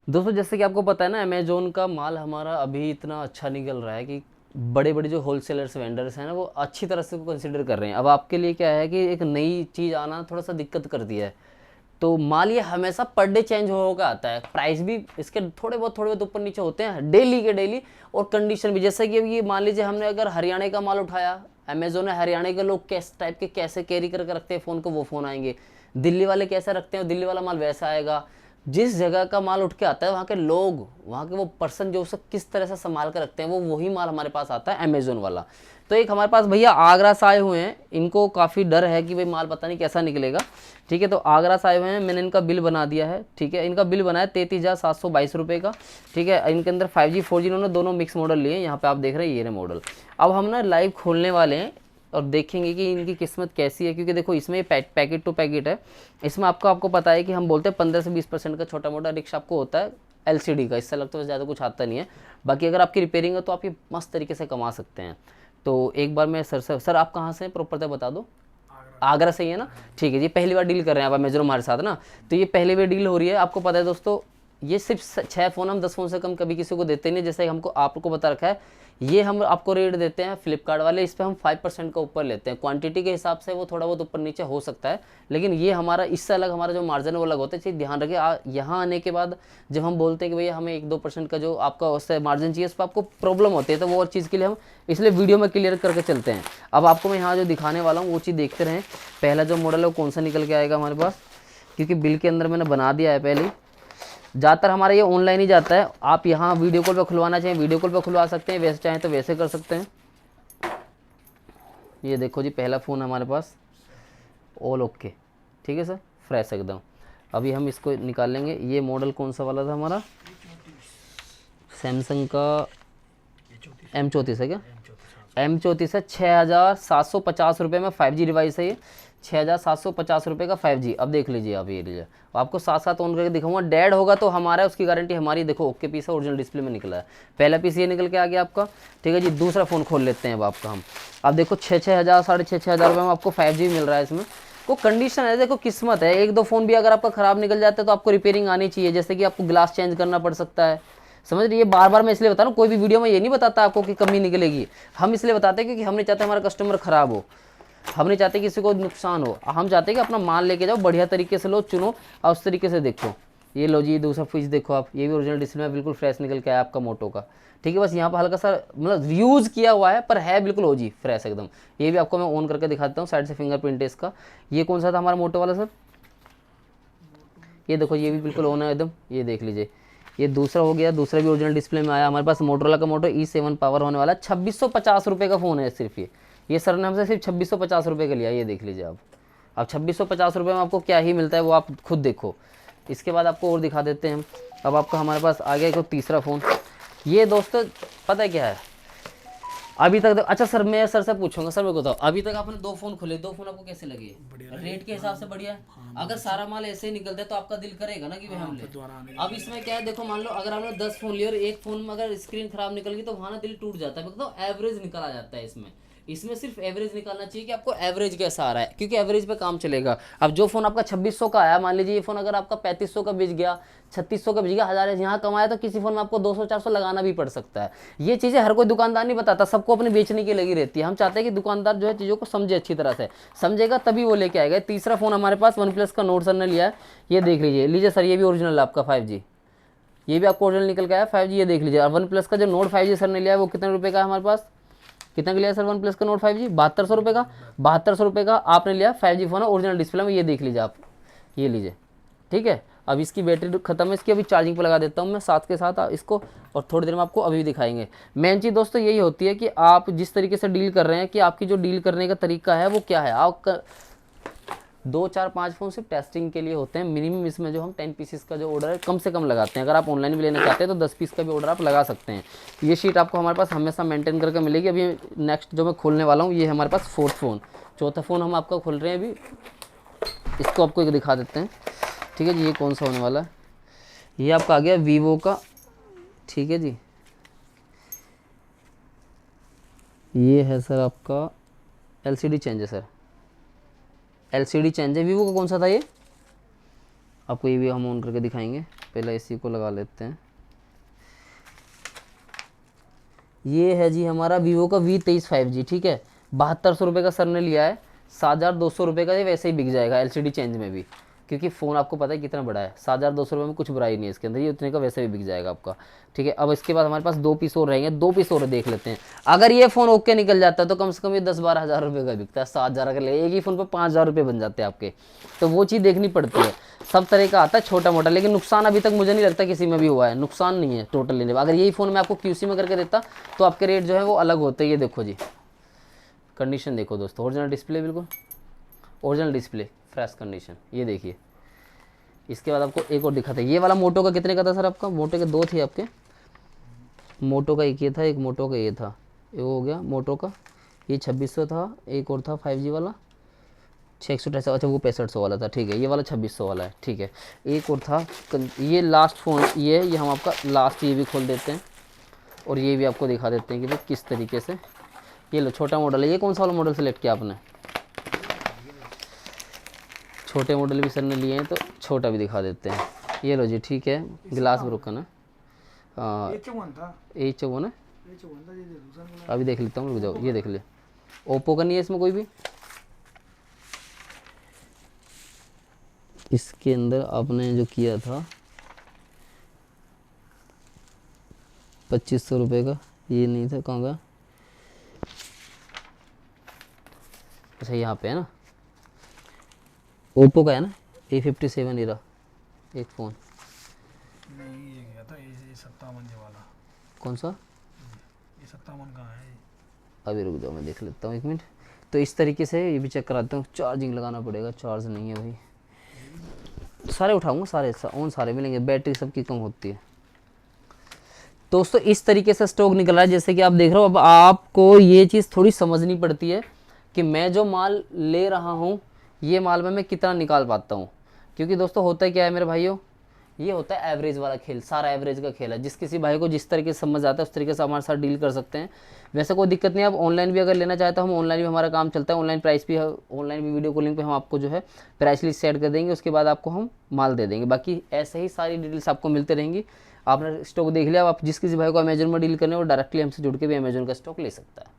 दोस्तों जैसे कि आपको पता है ना, अमेज़न का माल हमारा अभी इतना अच्छा निकल रहा है कि बड़े बड़े जो होलसेलर्स वेंडर्स हैं ना, वो अच्छी तरह से कंसिडर कर रहे हैं। अब आपके लिए क्या है कि एक नई चीज़ आना थोड़ा सा दिक्कत करती है। तो माल ये हमेशा पर डे चेंज होकर आता है, प्राइस भी इसके थोड़े बहुत ऊपर नीचे होते हैं डेली के डेली। और कंडीशन भी, जैसे कि अब ये मान लीजिए हमने अगर हरियाणा का माल उठाया, अमेजोन है, हरियाणा के लोग किस टाइप के कैसे कैरी करके रखते हैं फ़ोन को, वो फ़ोन आएंगे। दिल्ली वाले कैसे रखते हैं, दिल्ली वाला माल वैसा आएगा। जिस जगह का माल उठ के आता है, वहाँ के लोग, वहाँ के वो पर्सन जो उसे किस तरह से संभाल कर रखते हैं, वो वही माल हमारे पास आता है अमेजोन वाला। तो एक हमारे पास भैया आगरा से आए हुए हैं, इनको काफ़ी डर है कि भाई माल पता नहीं कैसा निकलेगा। ठीक है, तो आगरा से आए हुए हैं, मैंने इनका बिल बना दिया है। ठीक है, इनका बिल बना है 33,722 रुपये का। ठीक है, इनके अंदर 5G 4G इन्होंने दोनों मिक्स मॉडल लिए हैं। यहाँ पे आप देख रहे हैं ये रहे मॉडल। अब हम ना लाइव खोलने वाले हैं और देखेंगे कि इनकी किस्मत कैसी है, क्योंकि देखो इसमें पैकेट टू पैकेट है। इसमें आपको पता है कि हम बोलते हैं 15 से 20% का छोटा मोटा रिक्शा आपको होता है LCD का, इससे लगता है ज़्यादा कुछ आता नहीं है। बाकी अगर आपकी रिपेयरिंग है तो आप ये मस्त तरीके से कमा सकते हैं। तो एक बार मैं सर आप कहाँ से हैं, प्रॉपर बता दो। आगरा से ही है ना। ठीक है जी, पहली बार डील कर रहे हैं आप अमेजोन हमारे साथ ना। तो ये पहली बार डील हो रही है। आपको पता है दोस्तों, ये सिर्फ 6 फ़ोन, हम 10 फ़ोन से कम कभी किसी को देते नहीं। जैसे हमको आपको बता रखा है, ये हम आपको रेट देते हैं फ्लिपकार्ट वाले, इस पर हम 5% का ऊपर लेते हैं। क्वांटिटी के हिसाब से वो थोड़ा बहुत ऊपर नीचे हो सकता है, लेकिन ये हमारा इससे अलग, हमारा जो मार्जिन है वो अलग होता है। चीज़ ध्यान रखिए, यहाँ आने के बाद जब हम बोलते हैं कि भैया हमें 1-2% का जो आपका उससे मार्जिन चाहिए, उस पर आपको प्रॉब्लम होती है, तो वो और चीज़ के लिए हम इसलिए वीडियो में क्लियर करके चलते हैं। अब आपको मैं यहाँ जो दिखाने वाला हूँ वो चीज़ देखते रहें। पहला जो मॉडल है वो कौन सा निकल के आएगा हमारे पास, क्योंकि बिल के अंदर मैंने बना दिया है पहले ही। ज़्यादातर हमारा ये ऑनलाइन ही जाता है। आप यहाँ वीडियो कॉल पर खुलवाना चाहें वीडियो कॉल पर खुलवा सकते हैं, वैसे चाहें तो वैसे कर सकते हैं। ये देखो जी, पहला फ़ोन हमारे पास ऑल ओके। ठीक है सर, फ्रेश एकदम। अभी हम इसको निकाल लेंगे। ये मॉडल कौन सा वाला था हमारा, सैमसंग का M34 है क्या, M34 है। 6,750 रुपये में 5G डिवाइस है ये, 6,750 रुपये का 5G। अब देख लीजिए आप, ये लीजिए आपको साथ साथ ऑन करके दिखाऊंगा। डेड होगा तो हमारा, उसकी गारंटी हमारी। देखो ओके पीस है, ओरिजिनल डिस्प्ले में निकला है। पहला पीस ये निकल के आ गया आपका। ठीक है जी, दूसरा फ़ोन खोल लेते हैं अब आपका हम। अब देखो 6,000 6,500 रुपये में आपको 5G मिल रहा है इसमें। को कंडीशन है, देखो किस्मत है। 1-2 फ़ोन भी अगर आपका ख़राब निकल जाता है तो आपको रिपेयरिंग आनी चाहिए, जैसे कि आपको ग्लास चेंज करना पड़ सकता है। समझ रही है, बार बार मैं इसलिए बता रहा हूँ, कोई भी वीडियो में ये नहीं बताता आपको कि कमी निकलेगी। हम इसलिए बताते हैं क्योंकि हम नहीं चाहते हमारा कस्टमर ख़राब हो, हम नहीं चाहते किसी को नुकसान हो। हम चाहते हैं कि अपना माल लेके जाओ, बढ़िया तरीके से लो, चुनो और उस तरीके से देखो। ये लो जी, दूसरा पीस देखो आप, ये भी ओरिजिनल डिस्प्ले में बिल्कुल फ्रेश निकल के आया आपका मोटो का। ठीक है, बस यहाँ पर हल्का सा मतलब यूज़ किया हुआ है, पर है बिल्कुल हो जी फ्रेश एकदम। ये भी आपको मैं ऑन करके दिखाता हूँ, साइड से फिंगरप्रिंट है इसका। ये कौन सा था हमारा मोटो वाला सर, ये देखो ये भी बिल्कुल ऑन है एकदम, ये देख लीजिए। ये दूसरा हो गया, दूसरा भी ओरिजिनल डिस्प्ले में आया हमारे पास। मोटरोला का मोटो E7 पावर होने वाला है। 2,650 रुपये का फ़ोन है सिर्फ ये सर ने हमसे सिर्फ 2,650 रुपये का लिया। ये देख लीजिए आप। अब 2,650 रुपये में आपको क्या ही मिलता है वो आप खुद देखो। इसके बाद आपको और दिखा देते हैं हम। अब आपका हमारे पास आ गया एक तीसरा फ़ोन। ये दोस्तों पता है क्या है, अभी तक अच्छा सर, मैं सर से पूछूंगा, सर मेरे को बताओ, अभी तक आपने 2 फोन खोले, 2 फोन आपको कैसे लगे, रेट के हिसाब से बढ़िया है। अगर सारा माल ऐसे ही निकलता है तो आपका दिल करेगा ना कि भाई हम ले। अब इसमें क्या है, देखो मान लो अगर आपने 10 फोन लिए और एक फोन में अगर स्क्रीन खराब निकल गई तो वहां ना दिल टूट जाता है। मतलब एवरेज निकला जाता है इसमें। इसमें सिर्फ एवरेज निकालना चाहिए कि आपको एवरेज कैसा आ रहा है, क्योंकि एवरेज पे काम चलेगा। अब जो फोन आपका 2,600 का आया, मान लीजिए ये फोन अगर आपका 3,500 का बिक गया, 3,600 का बिक गया, 1,000 यहाँ कमाया, तो किसी फोन में आपको 200-400 लगाना भी पड़ सकता है। ये चीज़ें हर कोई दुकानदार नहीं बताता, सबको अपने बेचने की लगी रहती है। हम चाहते हैं कि दुकानदार जो है चीज़ों को समझे, अच्छी तरह से समझेगा तभी वो लेके आएगा। तीसरा फोन हमारे पास वन प्लस का नोट सर ने लिया है। ये देख लीजिए सर, ये भी ओरिजिनल है आपका 5G। ये भी आपको ओरिजिनल निकल के आया 5G। ये देख लीजिए। और वन प्लस का जो नोट 5G सर ने लिया है वो कितने रुपये का है हमारे पास, कितना का लिया सर वन प्लस का नोट 5G, 7200 रुपये का। 7200 रुपये का आपने लिया 5G फोन है, ओरिजिनल डिस्प्ले में। ये देख लीजिए आप, ये लीजिए। ठीक है, अब इसकी बैटरी खत्म है, इसकी अभी चार्जिंग पे लगा देता हूँ मैं साथ के साथ इसको, और थोड़ी देर में आपको अभी भी दिखाएंगे। मेन चीज़ दोस्तों यही होती है कि आप जिस तरीके से डील कर रहे हैं, कि आपकी जो डील करने का तरीका है वो क्या है। आप 2-4-5 फ़ोन सिर्फ टेस्टिंग के लिए होते हैं मिनिमम। इसमें जो हम 10 पीसेस का जो ऑर्डर है कम से कम लगाते हैं। अगर आप ऑनलाइन भी लेना चाहते हैं तो 10 पीस का भी ऑर्डर आप लगा सकते हैं। ये शीट आपको हमारे पास हमेशा मेंटेन करके मिलेगी। अभी नेक्स्ट जो मैं खोलने वाला हूँ ये हमारे पास 4th फ़ोन, चौथा फ़ोन हम आपका खोल रहे हैं अभी। इसको आपको एक दिखा देते हैं। ठीक है जी, ये कौन सा होने वाला है, ये आपका आ गया वीवो का। ठीक है जी, ये है सर आपका LCD चेंज है सर, LCD चेंज है। वीवो का कौन सा था ये, आपको ये भी हम ऑन करके दिखाएंगे। पहले इसी को लगा लेते हैं। ये है जी हमारा वीवो का V23 5G, ठीक है। 7200 रुपये का सर ने लिया है, 7200 रुपये का ये वैसे ही बिक जाएगा LCD चेंज में भी, क्योंकि फ़ोन आपको पता है कितना बड़ा है। 7200 रुपये में कुछ बुराई नहीं है इसके अंदर, ये उतने का वैसे भी बिक जाएगा आपका, ठीक है। अब इसके बाद हमारे पास 2 पीस और रहेंगे, 2 पीस और देख लेते हैं। अगर ये फ़ोन ओके निकल जाता है तो कम से कम ये 10-12 हज़ार रुपये का बिकता है, 7,000 का ले, एक ही फ़ोन पर 5,000 रुपये बन जाते हैं आपके। तो वो चीज़ देखनी पड़ती है। सब तरह का आता है छोटा मोटा, लेकिन नुकसान अभी तक मुझे नहीं लगता किसी में भी हुआ है, नुकसान नहीं है टोटल लेने में। अगर यही फ़ोन मैं आपको QC में करके देता तो आपके रेट जो है वो अलग होते। ये देखो जी, कंडीशन देखो दोस्तों, ओरिजिनल डिस्प्ले, बिल्कुल ओरिजिनल डिस्प्ले, फ्रेश कंडीशन, ये देखिए। इसके बाद आपको एक और दिखाते हैं, ये वाला मोटो का कितने का था सर आपका? मोटो के 2 थे आपके, मोटो का एक ये था, एक मोटो का ये था, ये हो गया मोटो का, ये 2600 था। एक और था 5G वाला 628, अच्छा वो 6500 वाला था, ठीक है। ये वाला 2600 वाला है, ठीक है। एक और था, ये लास्ट फ़ोन ये हम आपका लास्ट ये भी खोल देते हैं और ये भी आपको दिखा देते हैं कि भाई किस तरीके से। ये लो छोटा मॉडल है, ये कौन सा वाला मॉडल सेलेक्ट किया आपने? छोटे मॉडल भी सर ने लिए हैं तो छोटा भी दिखा देते हैं। ये लो जी, ठीक है, ग्लास ब्रोकन है, हाँ A54 है, अभी देख लेता हूँ, रुक जाओ, ये देख ले। ओप्पो का नहीं है इसमें कोई भी? इसके अंदर आपने जो किया था 2500 रुपये का, ये नहीं था, कहाँ का? अच्छा यहाँ पे है ना, ओप्पो का है ना, A57 हीरा एक फ़ोन। नहीं ये गया था ये 57 वाला। कौन सा? ये 57 कहाँ है? अभी रुक जाओ मैं देख लेता हूँ, 1 मिनट। तो इस तरीके से ये भी चेक कराता हूँ। चार्जिंग लगाना पड़ेगा, चार्ज नहीं है भाई। सारे उठाऊंगा, सारे ऑन सारे मिलेंगे, बैटरी सबकी कम होती है। दोस्तों इस तरीके से स्टॉक निकल रहा है, जैसे कि आप देख रहे हो। अब आपको ये चीज़ थोड़ी समझनी पड़ती है कि मैं जो माल ले रहा हूँ ये माल में मैं कितना निकाल पाता हूँ, क्योंकि दोस्तों होता है क्या है मेरे भाइयों, ये होता है एवरेज वाला खेल, सारा एवरेज का खेल है। जिस किसी भाई को जिस तरीके से समझ आता है उस तरीके से हमारे साथ डील कर सकते हैं। वैसे कोई दिक्कत नहीं है, आप ऑनलाइन भी अगर लेना चाहते हो, हम ऑनलाइन भी हमारा काम चलता है। ऑनलाइन प्राइस भी है, ऑनलाइन भी वीडियो कॉलिंग पे हम आपको जो है प्राइस लिस्ट सेट कर देंगे, उसके बाद आपको हम माल दे देंगे। बाकी ऐसे ही सारी डिटेल्स आपको मिलते रहेंगी। आपने स्टॉक देख लिया, अब आप जिस किसी भाई को अमेजन में डील करने हो डायरेक्टली हमसे जुड़ के भी अमेजन का स्टॉक ले सकता है।